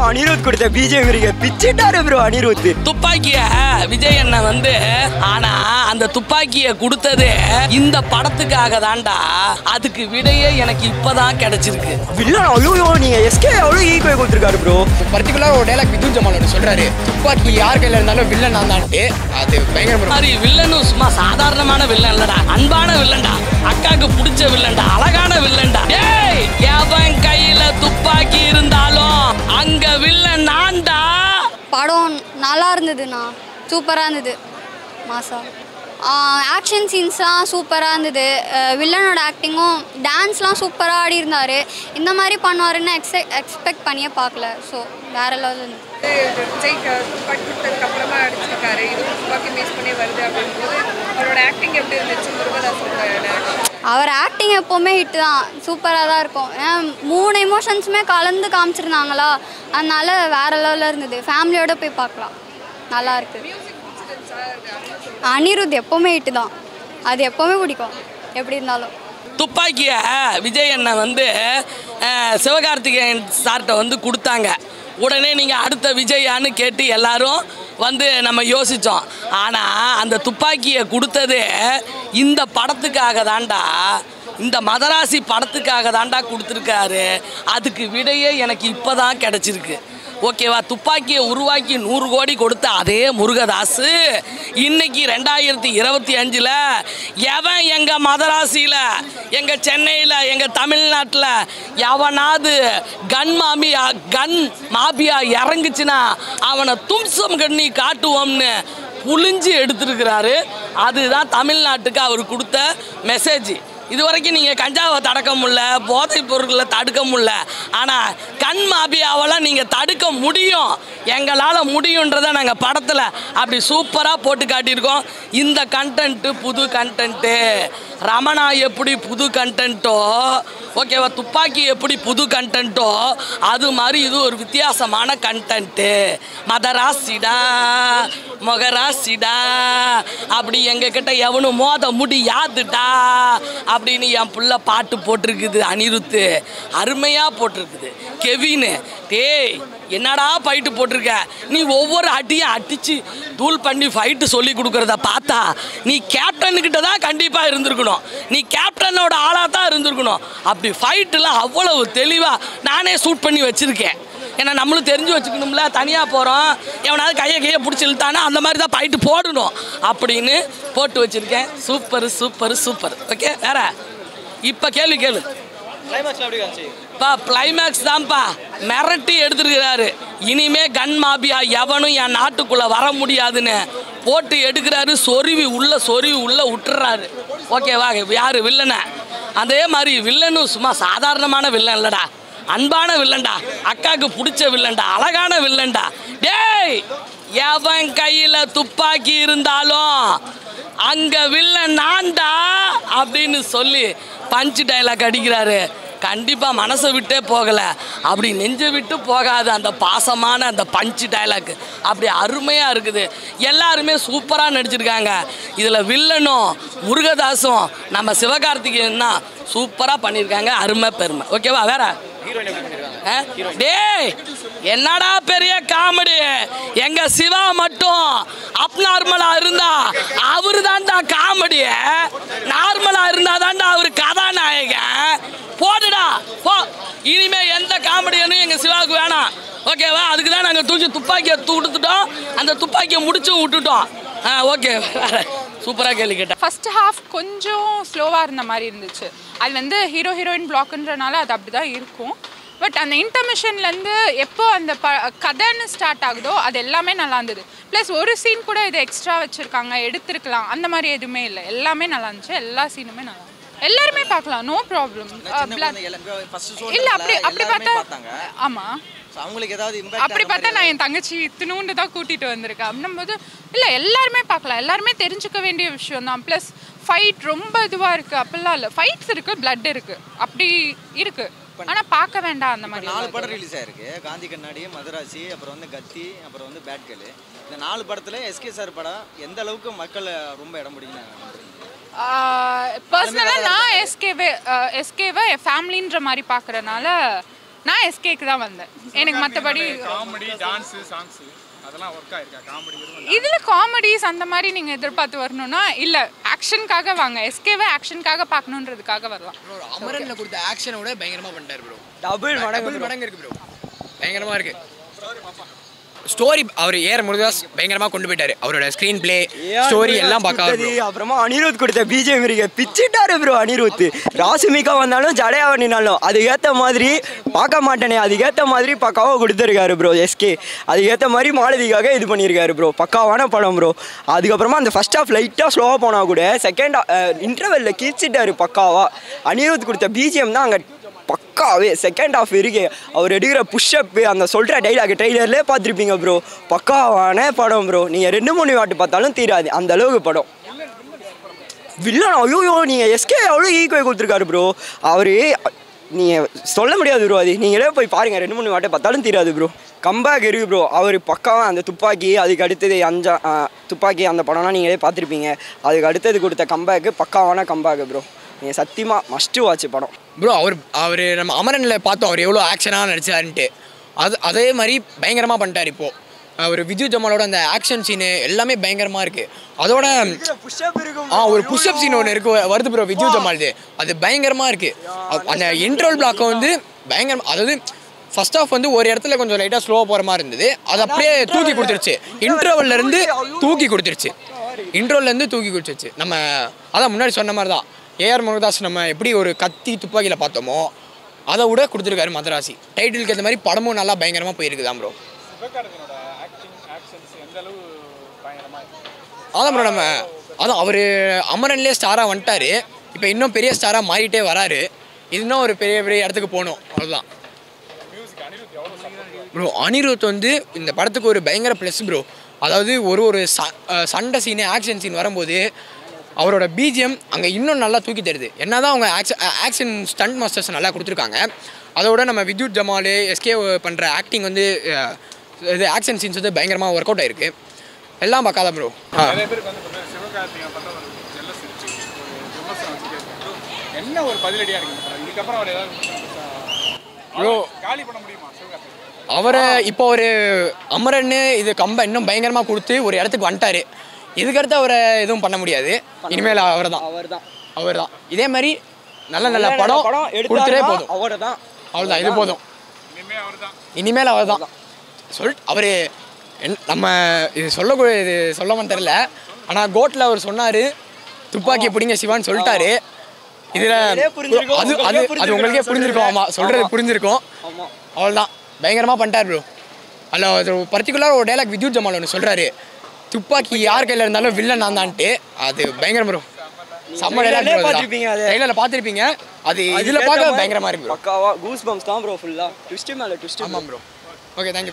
அனிருத் கொடுத்த பிஜேங்கிறீங்க பிச்சிட்டாரு ப்ரோ அனிருத். துப்பாக்கிய விஜய் அண்ணா வந்து ஆனா அந்த துப்பாக்கிய கொடுத்தது இந்த படத்துக்காக தான்டா. அதுக்கு விடையே எனக்கு இப்பதான் கிடைச்சிருக்கு. வில்லன் ஐயோ நீங்க எஸ்கே எவ்வளவு ஈக்குவல் கொடுத்துருக்காரு ப்ரோ. பர்டிகுலர் ஒரு டைலாக் விதுன் ஜமாலோட சொல்றாரு, துப்பாக்கி யார் கையில இருந்தாலும் வில்லன் நான் தான்ட்டு. அது பயங்கர மாதிரி வில்லனும் சும்மா சாதாரணமான வில்லன் இல்லடா, அன்பான வில்லன்டா, அக்காக்கு பிடிச்ச வில்லன்டா, அழகான வில்லன்டா. ஏய் எவன் கையில துப்பாக்கி இருந்தாலும் அங்க வில்லன் நான்டா. படம் நல்லா இருந்ததுண்ணா, சூப்பராக இருந்தது. மாசா ஆக்ஷன் சீன்ஸ்லாம் சூப்பராக இருந்தது. வில்லனோட ஆக்டிங்கும் டான்ஸ்லாம் சூப்பராக ஆடி இருந்தார். இந்த மாதிரி பண்ணுவாருன்னு எக்ஸ்பெக்ட் பண்ணியே பார்க்கல. ஸோ வேறு லெவலில் இருந்தது. விஜய் துப்பாக்கி கொடுத்ததுக்கு அப்புறமா அடிச்சிருக்காரு, இது துப்பாக்கி பேஸ் பண்ணி வருது அப்படிங்கும்போது அவரோட ஆக்டிங் எப்படி இருந்துச்சு? முருகதாஸோட அவர் ஆக்டிங் எப்போவுமே ஹிட்டு தான், சூப்பராக தான் இருக்கும். ஏன்னா 3 எமோஷன்ஸுமே கலந்து காமிச்சிருந்தாங்களா, அதனால வேறு லெவலில் இருந்தது. ஃபேமிலியோடு போய் பார்க்கலாம், நல்லா இருக்குது. அனிருத் எப்போவுமே ஹிட்டு தான், அது எப்போவுமே பிடிக்கும் எப்படி இருந்தாலும். துப்பாக்கிய விஜய் அண்ணன் வந்து சிவகார்த்திகேயன் சார்கிட்ட வந்து கொடுத்தாங்க. உடனே நீங்கள் அடுத்த விஜயான்னு கேட்டு எல்லாரும் வந்து நம்ம யோசித்தோம். ஆனால் அந்த துப்பாக்கியை கொடுத்தது இந்த படத்துக்காக தான்டா, இந்த மதராசி படத்துக்காக தான்டா கொடுத்துருக்காரு. அதுக்கு விடையே எனக்கு இப்போ தான் கிடச்சிருக்கு. ஓகேவா? துப்பாக்கியை உருவாக்கி 100 கோடி கொடுத்த அதே முருகதாஸ் இன்னைக்கு 2025 எவன் எங்கள் மதராசியில், எங்கள் சென்னையில், எங்கள் தமிழ்நாட்டில் எவனாவது கன் மாபியா இறங்குச்சுன்னா அவனை தும்சம் கண்ணி காட்டுவோம்னு புளிஞ்சு எடுத்துருக்கிறாரு. அதுதான் தமிழ்நாட்டுக்கு அவர் கொடுத்த மெசேஜ். இது வரைக்கும் நீங்கள் கஞ்சாவை தடுக்க முடியல, போதைப் பொருட்களை தடுக்க முடியல, ஆனால் கண் மாபியாவெல்லாம் நீங்கள் தடுக்க முடியும், எங்களால் முடியுன்றதை நாங்கள் படத்தில் அப்படி சூப்பராக போட்டு காட்டியிருக்கோம். இந்த கண்டென்ட்டு புது கண்டென்ட்டு. ரமணா எப்படி புது கண்டென்ட்டோ, ஓகேவா, துப்பாக்கி எப்படி புது கண்டென்ட்டோ, அது மாதிரி இது ஒரு வித்தியாசமான கண்டென்ட்டு. மதராசிடா மொகராசிடா அப்படி எங்ககிட்ட எவனும் மோத முடியாதுடா அப்படின்னு என் புள்ள பாட்டு போட்டிருக்குது. அனிருத்து அருமையாக போட்டிருக்குது. கெவின் டேய் என்னடா ஃபைட்டு போட்டிருக்க, நீ ஒவ்வொரு அடியும் அடித்து தூள் பண்ணி ஃபைட்டு சொல்லி கொடுக்குறத பார்த்தா நீ கேப்டனுக்கிட்ட தான் கண்டிப்பாக இருந்திருக்கணும், நீ கேப்டனோட ஆளாக தான் இருந்திருக்கணும். அப்படி ஃபைட்டுலாம் அவ்வளவு தெளிவாக நானே ஷூட் பண்ணி வச்சுருக்கேன். ஏன்னா நம்மளும் தெரிஞ்சு வச்சுக்கணும்ல, தனியாக போகிறோம், எவனாவது கையை பிடிச்சி இழுத்தானா அந்த மாதிரி தான் ஃபைட்டு போடணும் அப்படின்னு போட்டு வச்சுருக்கேன். Super super super. ஓகே, வேற இப்போ கேளு பா, கிளைமேக்ஸ் தான்ப்பா மிரட்டி எடுத்துருக்கிறாரு. இனிமே கன் மாபியா எவனும் என் நாட்டுக்குள்ளே வர முடியாதுன்னு போட்டு எடுக்கிறாரு. சொருவி உள்ள விட்டுறாரு. ஓகேவா? யார் வில்லனை? அதே மாதிரி வில்லனும் சும்மா சாதாரணமான வில்லன் இல்லைடா, அன்பான வில்லன்டா, அக்காவுக்கு பிடிச்ச வில்லன்டா, அழகான வில்லன்டா. டேய் எவன் கையில் துப்பாக்கி இருந்தாலும் அங்கே வில்லன் நான்டா அப்படின்னு சொல்லி பஞ்சு டைலாக் அடிக்கிறாரு. கண்டிப்பாக மனசை விட்டே போகலை, அப்படி நெஞ்சை விட்டு போகாது அந்த பாசமான அந்த பஞ்சு டைலாக். அப்படி அருமையாக இருக்குது. எல்லாருமே சூப்பராக நடிச்சிருக்காங்க. இதில் வில்லனும் முருகதாஸும் நம்ம சிவகார்த்திகேயன் தான் சூப்பராக பண்ணியிருக்காங்க. அருமை பெருமை. ஓகேவா? வேற டேய் என்னடா பெரிய காமெடி, எங்க சிவா மட்டும் அப்நார்மலா இருந்தா அவரு தான்டா காமெடி, நார்மலா இருந்தா தான்டா அவரு கதாநாயகன். போடுடா போ, இனிமே எந்த காமெடியனும் எங்க சிவாவுக்கு வேணாம். ஓகேவா? அதுக்கு தான் நாங்கள் துப்பாக்கியை கொடுத்துட்டோம், அந்த துப்பாக்கியை முடிச்சும் விட்டுட்டோம். ஓகே, வேற சூப்பராக கேள்வி கேட்டேன். ஃபர்ஸ்ட் ஹாஃப் கொஞ்சம் ஸ்லோவாக இருந்த மாதிரி இருந்துச்சு. அது வந்து ஹீரோயின் பிளாக்ன்றனால அது அப்படி தான் இருக்கும். பட் அந்த இன்டர்மிஷன்லேருந்து எப்போ அந்த கதைன்னு ஸ்டார்ட் ஆகுதோ அது எல்லாமே நல்லா இருந்தது. ப்ளஸ் ஒரு சீன் கூட இது எக்ஸ்ட்ரா வச்சுருக்காங்க, எடுத்துருக்கலாம், அந்த மாதிரி எதுவுமே இல்லை. எல்லாமே நல்லா இருந்துச்சு, எல்லா சீனுமே நல்லா இருந்துச்சு. எல்லாருமே பார்க்கலாம், நோ ப்ராப்ளம். இல்லை அப்படி பார்த்தா ஆமாம், அவங்களுக்கு ஏதாவது அப்படி பார்த்தா நான் என் தங்கச்சி இத்தினூண்டு தான் கூட்டிகிட்டு வந்திருக்கேன் அப்படின்னும்போது இல்லை எல்லாருமே பார்க்கலாம், எல்லாருமே தெரிஞ்சுக்க வேண்டிய விஷயம் தான். ப்ளஸ் ஃபைட் ரொம்ப இதுவாக இருக்குது அப்படிலாம் இல்லை, ஃபைட்ஸ் இருக்குது, பிளட் இருக்குது, அப்படி இருக்குது. ஆனால் பார்க்க வேண்டாம் அந்த மாதிரி. 4 படம் ரிலீஸ் ஆயிருக்கு. காந்தி கண்ணாடி, மதராசி, அப்புறம் வந்து கத்தி, அப்புறம் வந்து பேட்கேர்ள். இந்த 4 படத்தில் எஸ்கே சார் படம் எந்த அளவுக்கு மக்கள் ரொம்ப இடம் பிடிக்குன்னு பர்சனலாக நான் எஸ்கேவை ஃபேமிலின்ற மாதிரி பார்க்குறனால நான் எஸ்கேக்கு தான் வந்தேன். எனக்கு மற்றபடி காமெடி டான்ஸ் சாங்ஸ் அதெல்லாம் ஒர்க் ஆயிருக்கா? காமெடி இதில் காமெடிஸ் அந்த மாதிரி நீங்கள் எதிர்பார்த்து வரணும்னா இல்லை, ஆக்ஷனுக்காக வாங்க. எஸ்கேவே ஆக்ஷனுக்காக பார்க்கணுன்றதுக்காக வரலாம். அமரனில் கொடுத்த ஆக்ஷனோட பயங்கரமாக பண்ணிட்டார் ப்ரோ. டபுள் மடங்கு இருக்கு ப்ரோ. பயங்கரமாக இருக்கு ஸ்டோரி. அவர் ஏஆர் முருகதாஸ் பயங்கரமாக கொண்டு போயிட்டாரு. அவரோட ஸ்க்ரீன் பிளே ஸ்டோரி எல்லாம் பார்க்காது. அப்புறமா அனிருத் கொடுத்த பிஜிஎம் இருக்கு பிச்சிட்டாரு ப்ரோ. அனிருத் ராசுமிகா வந்தாலும் ஜடையா வண்டினாலும் அதுக்கேற்ற மாதிரி பார்க்க மாட்டேனே, அதுக்கேற்ற மாதிரி பக்காவாக கொடுத்துருக்காரு ப்ரோ எஸ்கே. அதுக்கேற்ற மாதிரி மாலதிக்காக இது பண்ணியிருக்காரு ப்ரோ. பக்காவான படம் ப்ரோ. அதுக்கப்புறமா அந்த ஃபர்ஸ்ட் ஹாஃப் லைட்டாக ஸ்லோவாக போனால் கூட செகண்ட் இன்டர்வெல்லில் கிழிச்சிட்டாரு பக்காவாக. அனிருத் கொடுத்த பிஜிஎம் தான் அங்கே பக்காவே. செகண்ட் ஹாஃப் இருக்கு அவர் எடுக்கிற புஷ்அப்பு அந்த சொல்கிற டைலாக் ட்ரெய்லர்லேயே பார்த்துருப்பீங்க ப்ரோ. பக்காவான படம் ப்ரோ. நீங்கள் 2-3 வாட்டி பார்த்தாலும் தீராது அந்த அளவுக்கு படம். வில்லன் ஐயோ நீங்கள் எஸ்கே அவ்வளோ ஈக்குவல் கொடுத்துருக்காரு ப்ரோ. அவர் நீங்கள் சொல்ல முடியாது ப்ரோ. அது நீங்களே போய் பாருங்கள் 2-3 வாட்டி பார்த்தாலும் தீராது ப்ரோ. கம்பேக் இருக்குது ப்ரோ. அவர் பக்காவாக அந்த துப்பாக்கி அதுக்கு அடுத்தது துப்பாக்கி அந்த படம்லாம் நீங்களே பார்த்துருப்பீங்க. அதுக்கு அடுத்தது கொடுத்த கம்பேக்கு பக்காவான கம்பேக்கு ப்ரோ. நீங்கள் சத்தியமாக மஸ்ட்டு வாட்ச் படம் ப்ரோ. அவர் நம்ம அமரனில் பார்த்தோம் அவர் எவ்வளோ ஆக்ஷனாக நடிச்சாருன்ட்டு. அதே மாதிரி பயங்கரமாக பண்ணிட்டார் இப்போது. ஒரு விஜய் ஜமாலோட அந்த ஆக்ஷன் சீனு எல்லாமே பயங்கரமாக இருக்குது. அதோட ஒரு புஷ்அப் சீன் ஒன்று வருது ப்ரோ விஜய் ஜமால்து. அது பயங்கரமாக இருக்குது. அந்த இன்ட்ரோல் பிளாக்கை வந்து பயங்கரமாக, அதாவது ஃபர்ஸ்ட் ஆஃப் வந்து ஒரு இடத்துல கொஞ்சம் லைட்டாக ஸ்லோவாக போகிற மாதிரி இருந்தது. அது அப்படியே தூக்கி கொடுத்துருச்சு. இன்ட்ரோவல்லேருந்து தூக்கி கொடுத்துருச்சு. நம்ம அதான் முன்னாடி சொன்ன மாதிரி தான் ஏஆர் முருகதாஸ் நம்ம எப்படி ஒரு கத்தி துப்பாக்கியில் பார்த்தோமோ அதை விட கொடுத்துருக்காரு மதராசி. டைட்டிலுக்கு ஏற்ற மாதிரி படமும் நல்லா பயங்கரமாக போயிருக்குதான் ப்ரோ. அதான் ப்ரோ நம்ம அதான் அவர் அமரன்லேயே ஸ்டாராக வந்துட்டார். இப்போ இன்னும் பெரிய ஸ்டாராக மாறிட்டே வராரு. இன்னும் ஒரு பெரிய பெரிய இடத்துக்கு போகணும் அவ்வளோதான் ப்ரோ. அனிருத் வந்து இந்த படத்துக்கு ஒரு பயங்கர ப்ளஸ் ப்ரோ. அதாவது ஒரு சண்டை சீனு ஆக்ஷன் சீன் வரும்போது அவரோட பிஜிஎம் அங்கே இன்னும் நல்லா தூக்கி தருது. என்ன தான் அவங்க ஆக்ஷன் ஸ்டண்ட் மாஸ்டர்ஸ் நல்லா கொடுத்துருக்காங்க. அதோட நம்ம வித்யுத் ஜமால் எஸ்கே பண்ணுற ஆக்டிங் வந்து இது ஆக்ஷன் சீன்ஸ் வந்து பயங்கரமாக ஒர்க் அவுட் ஆகிருக்கு. எல்லாம் பார்க்காத ப்ரோ. என்ன ஒரு பதிலடியாக இருக்கு இதுக்கப்புறம் அவர் ஏதாவது ப்ரோ காலி பண்ண முடியுமா? அவரை இப்போ ஒரு அமரன்னு இது இன்னும் பயங்கரமாக கொடுத்து ஒரு இடத்துக்கு வந்துட்டார். இதுக்கடுத்து அவரை எதுவும் பண்ண முடியாது. இனிமேல் அவர் தான் இதே மாதிரி நல்ல படம் கொடுத்துட்டே போதும். அவ்வளோதான் இது போதும். இனிமேல் அவர் தான் அவர் நம்ம இது சொல்லமான்னு தெரில. ஆனால் கோட்டில் அவர் சொன்னார் துப்பாக்கி எப்படிங்க சிவான்னு சொல்லிட்டாரு. இதில் அது உங்களுக்கே புரிஞ்சிருக்கும். ஆமாம் சொல்கிறது புரிஞ்சிருக்கும். அவ்வளோதான் பயங்கரமாக பண்ணிட்டார் ப்ரோ. அதில் பர்டிகுலராக ஒரு டைலாக் வித்யுத் ஜமால் ஒன்று சொல்கிறாரு, துப்பாக்கி யார் கையில் இருந்தாலும் வில்லன் நான் தான்ட்டு. அது பயங்கரம் ப்ரோ. செம்ம டைலாக் பார்த்துருப்பீங்க. அது இதில் பார்க்க பயங்கரமாக இருக்கு ப்ரோ. பக்காவா கூஸ் பம்ப்ஸ் தான் ப்ரோ. ஃபுல்லாக ட்விஸ்ட் மேலே ட்விஸ்ட். ஆமாம் ப்ரோ. Okay thank you bro.